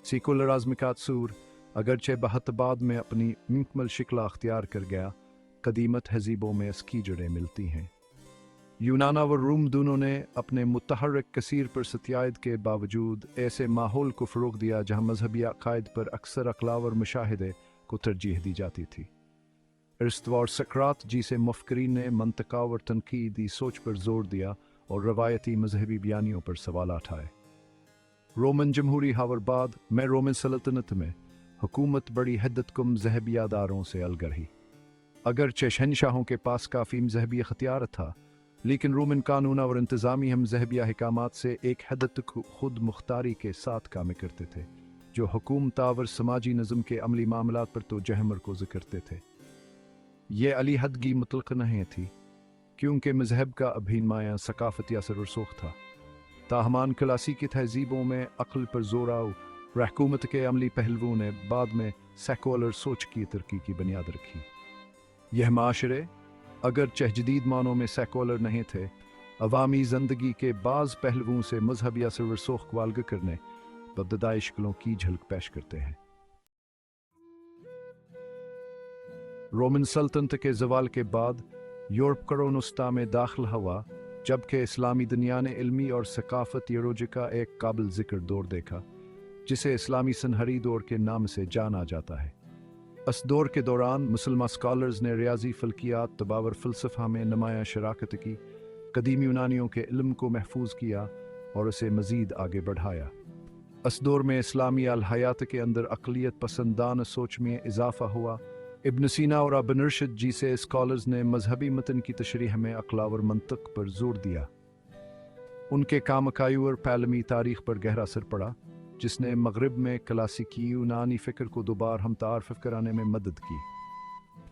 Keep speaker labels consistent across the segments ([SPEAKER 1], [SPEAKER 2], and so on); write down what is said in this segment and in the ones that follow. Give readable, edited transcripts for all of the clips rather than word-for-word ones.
[SPEAKER 1] Secular ازم کا تصور اگرچہ بہت بعد میں اپنی مکمل شکل اختیار کر گیا، قدیمت تہذیبوں میں اس کی جڑیں ملتی ہیں۔ یونان و روم دونوں نے اپنے متحرک کثیر پر ستیاد کے باوجود ایسے ماحول کو فروغ دیا جہاں مذہبی عقائد پر اکثر اقلاور مشاہدے کو ترجیح دی جاتی تھی۔ ارسطو اور سقراط جیسے مفکرین نے منطقہ اور تنقیدی سوچ پر زور دیا اور روایتی مذہبی بیانیوں پر سوالات اٹھائے۔ رومن جمہوری اور بعد میں رومن سلطنت میں حکومت بڑی حدت کم ذہبیہ داروں سے الگ رہی۔ اگرچہ شہنشاہوں کے پاس کافی مذہبی اختیار تھا، لیکن رومن قانون اور انتظامی ہم ذہبیہ احکامات سے ایک حد تک خود مختاری کے ساتھ کام کرتے تھے، جو حکومت اور سماجی نظم کے عملی معاملات پر توجہ مرکوز کرتے تھے۔ یہ علیحدگی مطلق نہیں تھی، کیونکہ مذہب کا ابھی مایہ ثقافتی اثر رسوخ تھا۔ تاہمان کلاسیکی تہذیبوں میں عقل پر زور اور حکومت کے عملی پہلوؤں نے بعد میں سیکولر سوچ کی ترقی کی بنیاد رکھی۔ یہ معاشرے اگرچہ جدید معنوں میں سیکولر نہیں تھے، عوامی زندگی کے بعض پہلوؤں سے مذہبی اثر رسوخ کو الگ کرنے ابتدائی شکلوں کی جھلک پیش کرتے ہیں۔ رومن سلطنت کے زوال کے بعد یورپ قرون وسطیٰ میں داخل ہوا، جبکہ اسلامی دنیا نے علمی اور ثقافتی عروج کا ایک قابل ذکر دور دیکھا، جسے اسلامی سنہری دور کے نام سے جانا جاتا ہے۔ اس دور کے دوران مسلمان اسکالرز نے ریاضی، فلکیات، طب اور فلسفہ میں نمایاں شراکت کی، قدیم یونانیوں کے علم کو محفوظ کیا اور اسے مزید آگے بڑھایا۔ اس دور میں اسلامی الحیات کے اندر اقلیت پسندانہ سوچ میں اضافہ ہوا۔ ابن سینا اور ابن رشد جیسے اسکالرز نے مذہبی متن کی تشریح میں عقل اور منطق پر زور دیا۔ ان کے کام کایوں اور عالمی تاریخ پر گہرا اثر پڑا، جس نے مغرب میں کلاسیکی یونانی فکر کو دوبارہ ہم تعارف کرانے میں مدد کی۔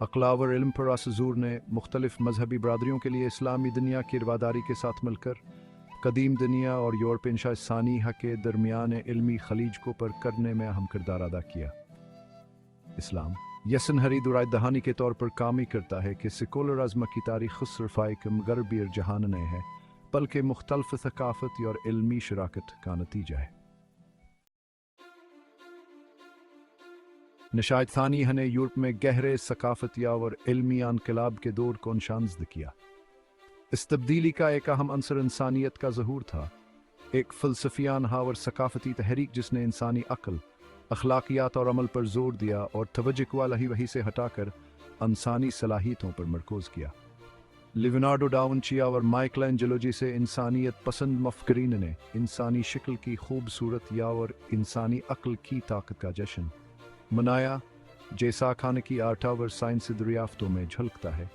[SPEAKER 1] عقل اور علم پر اثر زور نے مختلف مذہبی برادریوں کے لیے اسلامی دنیا کی رواداری کے ساتھ مل کر قدیم دنیا اور یورپین سانحہ کے درمیان علمی خلیج کو پر کرنے میں اہم کردار ادا کیا۔ اسلام یہ سنہری دورائے دہانی کے طور پر کام کرتا ہے کہ سیکولر ازم کی تاریخ صرف ایک مغربی رجحان نہیں ہے، بلکہ مختلف ثقافتی اور علمی شراکت کا نتیجہ ہے۔ نشائط ثانیہ نے یورپ میں گہرے ثقافتی اور علمی انقلاب کے دور کو نشاندہ کیا۔ اس تبدیلی کا ایک اہم عنصر انسانیت کا ظہور تھا، ایک فلسفیانہ اور ثقافتی تحریک جس نے انسانی عقل، اخلاقیات اور عمل پر زور دیا اور توجہ کو الہی وحی سے ہٹا کر انسانی صلاحیتوں پر مرکوز کیا۔ لیونارڈو دا ونچی اور مائیکل اینجلو جیسے انسانیت پسند مفکرین نے انسانی شکل کی خوبصورت یا اور انسانی عقل کی طاقت کا جشن منایا، جیسا خانقی آرٹ اور سائنسی دریافتوں میں جھلکتا ہے۔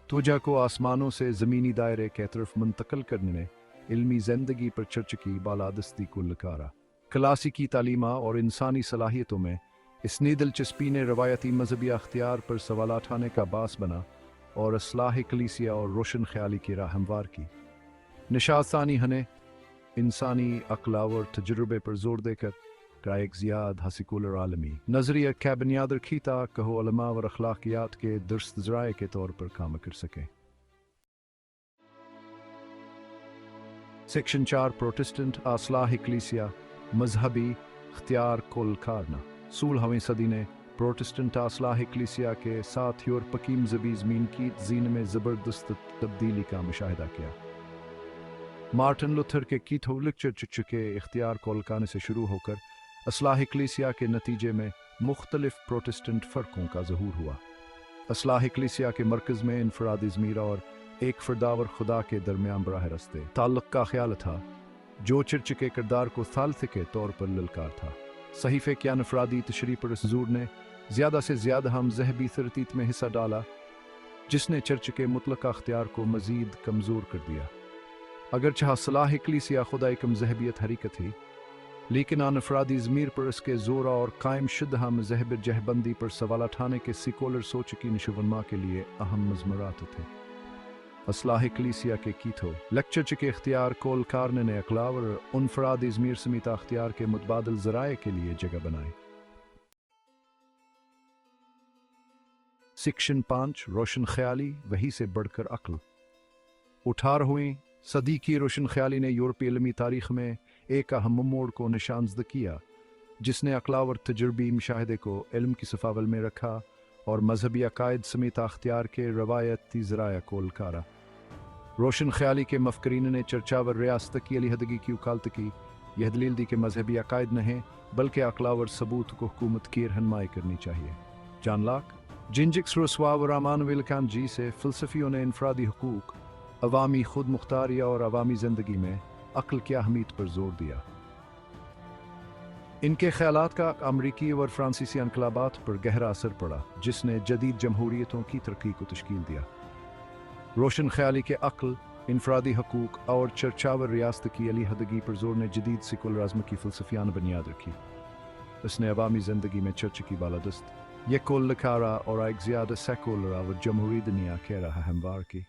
[SPEAKER 1] توجہ کو آسمانوں سے زمینی دائرے کی طرف منتقل کرنے نے علمی زندگی پر چرچ کی بالادستی کو لکارا۔ کلاسیکی تعلیمات اور انسانی صلاحیتوں میں اس نے دلچسپی نے روایتی مذہبی اختیار پر سوالات اٹھانے کا باعث بنا اور اصلاح کلیسیا اور روشن خیالی کی راہ ہموار کی۔ نشاط ثانیہ نے انسانی عقل اور تجربے پر زور دے کر ایک زیادہ سیکولر عالمی نظریہ کی بنیاد رکھی تاکہ وہ علماء اور اخلاقیات کے درست ذرائع کے طور پر کام کر سکیں۔ سیکشن 4 پروٹسٹنٹ اصلاح کلیسیا مذہبی اختیار کل کارنا۔ 16ویں صدی نے پروٹسٹنٹ اصلاح کلیسیا کے ساتھ یورپ کی مذہبی زمین کی زین میں زبردست تبدیلی کا مشاہدہ کیا۔ مارٹن لوتھر کے کیتھولک چرچ کے اختیار کل کارنے سے شروع ہو کر اصلاح کلیسیا کے نتیجے میں مختلف پروٹسٹنٹ فرقوں کا ظہور ہوا۔ اصلاح کلیسیا کے مرکز میں انفرادی ضمیر اور ایک فرداور خدا کے درمیان براہ راست تعلق کا خیال تھا، جو چرچ کے کردار کو ثالث کے طور پر للکار تھا۔ صحیفے کی انفرادی تشریح پر اس زور نے زیادہ سے زیادہ ہم ذہبی ترتیب میں حصہ ڈالا، جس نے چرچ کے مطلق اختیار کو مزید کمزور کر دیا۔ اگرچہ اصلاح کلیسیا خدا ایک ذہبیت حرکت تھی، لیکن انفرادی ضمیر پر اس کے زور اور قائم شدہ مذہب جہبندی پر سوال اٹھانے کے سیکولر سوچ کی نشوونما کے لیے اہم مضمرات تھے۔ اصلاح کلیسیا کے کیتھو لیکچر کے اختیار کول کارنے نے عقل اور انفرادی ضمیر سمیت اختیار کے متبادل ذرائع کے لیے جگہ بنائی۔ سیکشن 5 روشن خیالی وحی سے بڑھ کر عقل۔ 18ویں صدی کی روشن خیالی نے یورپی علمی تاریخ میں ایک اہم موڑ کو نشاندہ کیا، جس نے عقلاور تجربی مشاہدے کو علم کی صفاول میں رکھا اور مذہبی عقائد سمیت اختیار کے روایتی ذرائع کو لکارا۔ روشن خیالی کے مفکرین نے چرچاور ریاست کی علیحدگی کی وکالت کی، یہ دلیل دی کہ مذہبی عقائد نہیں بلکہ عقلاور ثبوت کو حکومت کی رہنمائی کرنی چاہیے۔ جان لاک جنجکس رسوا و رامان ویلکان جی سے فلسفیوں نے انفرادی حقوق، عوامی خود مختاریہ اور عوامی زندگی میں عقل کی اہمیت پر زور دیا۔ ان کے خیالات کا امریکی اور فرانسیسی انقلابات پر گہرا اثر پڑا، جس نے جدید جمہوریتوں کی ترقی کو تشکیل دیا۔ روشن خیالی کے عقل، انفرادی حقوق اور چرچاور ریاست کی علیحدگی پر زور نے جدید سیکولرازم کی فلسفیانہ بنیاد رکھی۔ اس نے عوامی زندگی میں چرچ کی بالادست، یہ کل لکھارا اور ایک زیادہ سیکولر اور جمہوری دنیا کے رہا ہموار کی۔